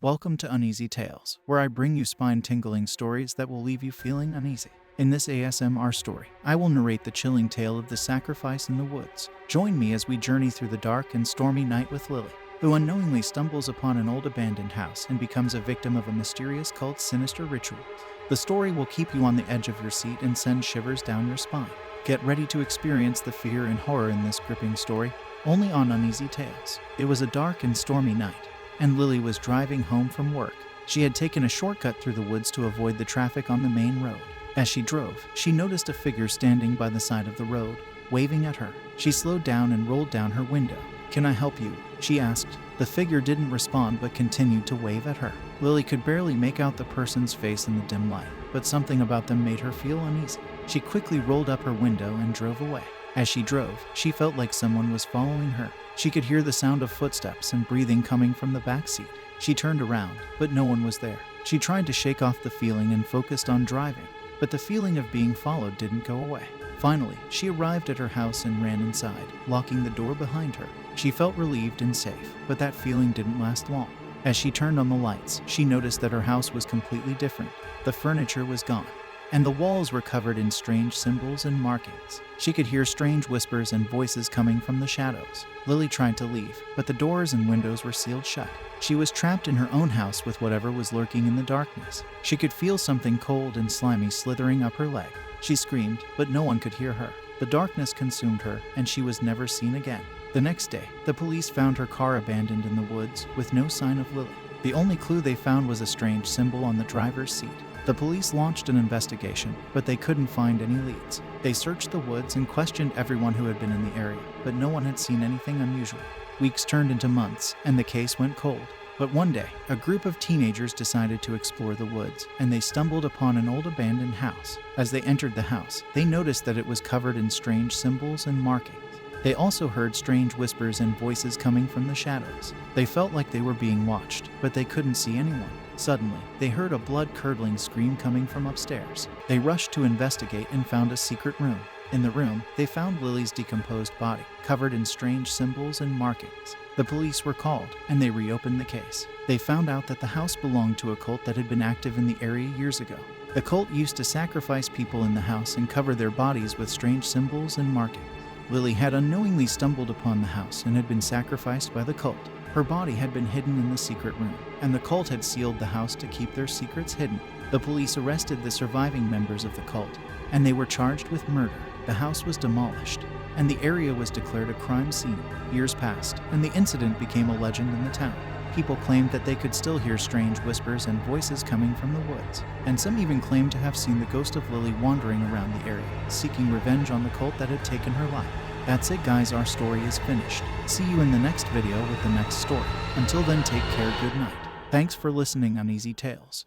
Welcome to Uneasy Tales, where I bring you spine-tingling stories that will leave you feeling uneasy. In this ASMR story, I will narrate the chilling tale of the sacrifice in the woods. Join me as we journey through the dark and stormy night with Lily, who unknowingly stumbles upon an old abandoned house and becomes a victim of a mysterious cult's sinister ritual. The story will keep you on the edge of your seat and send shivers down your spine. Get ready to experience the fear and horror in this gripping story, only on Uneasy Tales. It was a dark and stormy night, and Lily was driving home from work. She had taken a shortcut through the woods to avoid the traffic on the main road. As she drove, she noticed a figure standing by the side of the road, waving at her. She slowed down and rolled down her window. "Can I help you?" she asked. The figure didn't respond but continued to wave at her. Lily could barely make out the person's face in the dim light, but something about them made her feel uneasy. She quickly rolled up her window and drove away. As she drove, she felt like someone was following her. She could hear the sound of footsteps and breathing coming from the back seat. She turned around, but no one was there. She tried to shake off the feeling and focused on driving, but the feeling of being followed didn't go away. Finally, she arrived at her house and ran inside, locking the door behind her. She felt relieved and safe, but that feeling didn't last long. As she turned on the lights, she noticed that her house was completely different. The furniture was gone, and the walls were covered in strange symbols and markings. She could hear strange whispers and voices coming from the shadows. Lily tried to leave, but the doors and windows were sealed shut. She was trapped in her own house with whatever was lurking in the darkness. She could feel something cold and slimy slithering up her leg. She screamed, but no one could hear her. The darkness consumed her, and she was never seen again. The next day, the police found her car abandoned in the woods with no sign of Lily. The only clue they found was a strange symbol on the driver's seat. The police launched an investigation, but they couldn't find any leads. They searched the woods and questioned everyone who had been in the area, but no one had seen anything unusual. Weeks turned into months, and the case went cold. But one day, a group of teenagers decided to explore the woods, and they stumbled upon an old abandoned house. As they entered the house, they noticed that it was covered in strange symbols and markings. They also heard strange whispers and voices coming from the shadows. They felt like they were being watched, but they couldn't see anyone. Suddenly, they heard a blood-curdling scream coming from upstairs. They rushed to investigate and found a secret room. In the room, they found Lily's decomposed body, covered in strange symbols and markings. The police were called, and they reopened the case. They found out that the house belonged to a cult that had been active in the area years ago. The cult used to sacrifice people in the house and cover their bodies with strange symbols and markings. Lily had unknowingly stumbled upon the house and had been sacrificed by the cult. Her body had been hidden in the secret room, and the cult had sealed the house to keep their secrets hidden. The police arrested the surviving members of the cult, and they were charged with murder. The house was demolished, and the area was declared a crime scene. Years passed, and the incident became a legend in the town. People claimed that they could still hear strange whispers and voices coming from the woods, and some even claimed to have seen the ghost of Lily wandering around the area, seeking revenge on the cult that had taken her life. That's it guys, our story is finished. See you in the next video with the next story. Until then, take care, good night. Thanks for listening, Uneasy Tales.